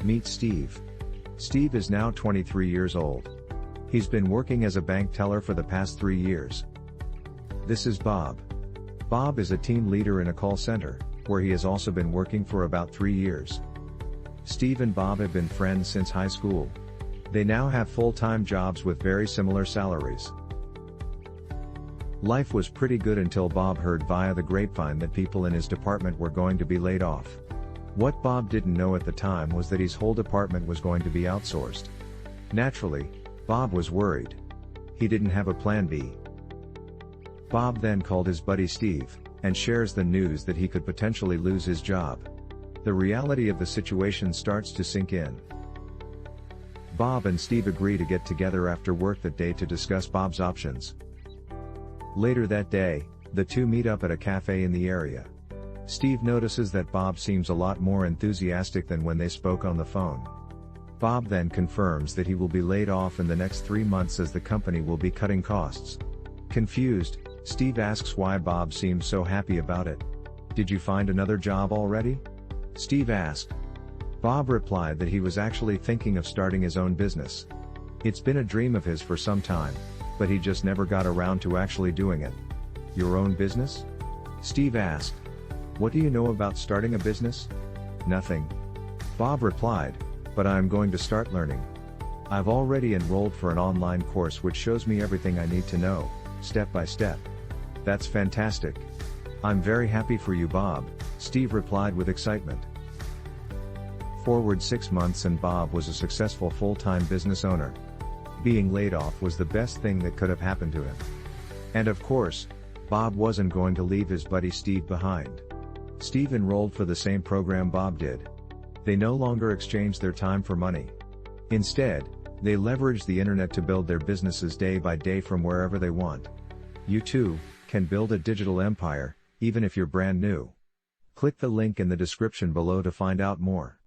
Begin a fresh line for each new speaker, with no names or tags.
Meet Steve. Steve is now 23 years old. He's been working as a bank teller for the past 3 years. This is Bob. Bob is a team leader in a call center, where he has also been working for about 3 years. Steve and Bob have been friends since high school. They now have full-time jobs with very similar salaries. Life was pretty good until Bob heard via the grapevine that people in his department were going to be laid off. What Bob didn't know at the time was that his whole department was going to be outsourced. Naturally, Bob was worried. He didn't have a plan B. Bob then called his buddy Steve, and shares the news that he could potentially lose his job. The reality of the situation starts to sink in. Bob and Steve agree to get together after work that day to discuss Bob's options. Later that day, the two meet up at a cafe in the area. Steve notices that Bob seems a lot more enthusiastic than when they spoke on the phone. Bob then confirms that he will be laid off in the next 3 months as the company will be cutting costs. Confused, Steve asks why Bob seems so happy about it. "Did you find another job already?" Steve asked. Bob replied that he was actually thinking of starting his own business. It's been a dream of his for some time, but he just never got around to actually doing it. "Your own business?" Steve asked. "What do you know about starting a business?" "Nothing." Bob replied, "But I'm going to start learning. I've already enrolled for an online course which shows me everything I need to know, step by step." "That's fantastic. I'm very happy for you, Bob," Steve replied with excitement. Forward 6 months and Bob was a successful full-time business owner. Being laid off was the best thing that could have happened to him. And of course, Bob wasn't going to leave his buddy Steve behind. Steve enrolled for the same program Bob did. They no longer exchanged their time for money. Instead, they leveraged the internet to build their businesses day by day from wherever they want. You too can build a digital empire, even if you're brand new. Click the link in the description below to find out more.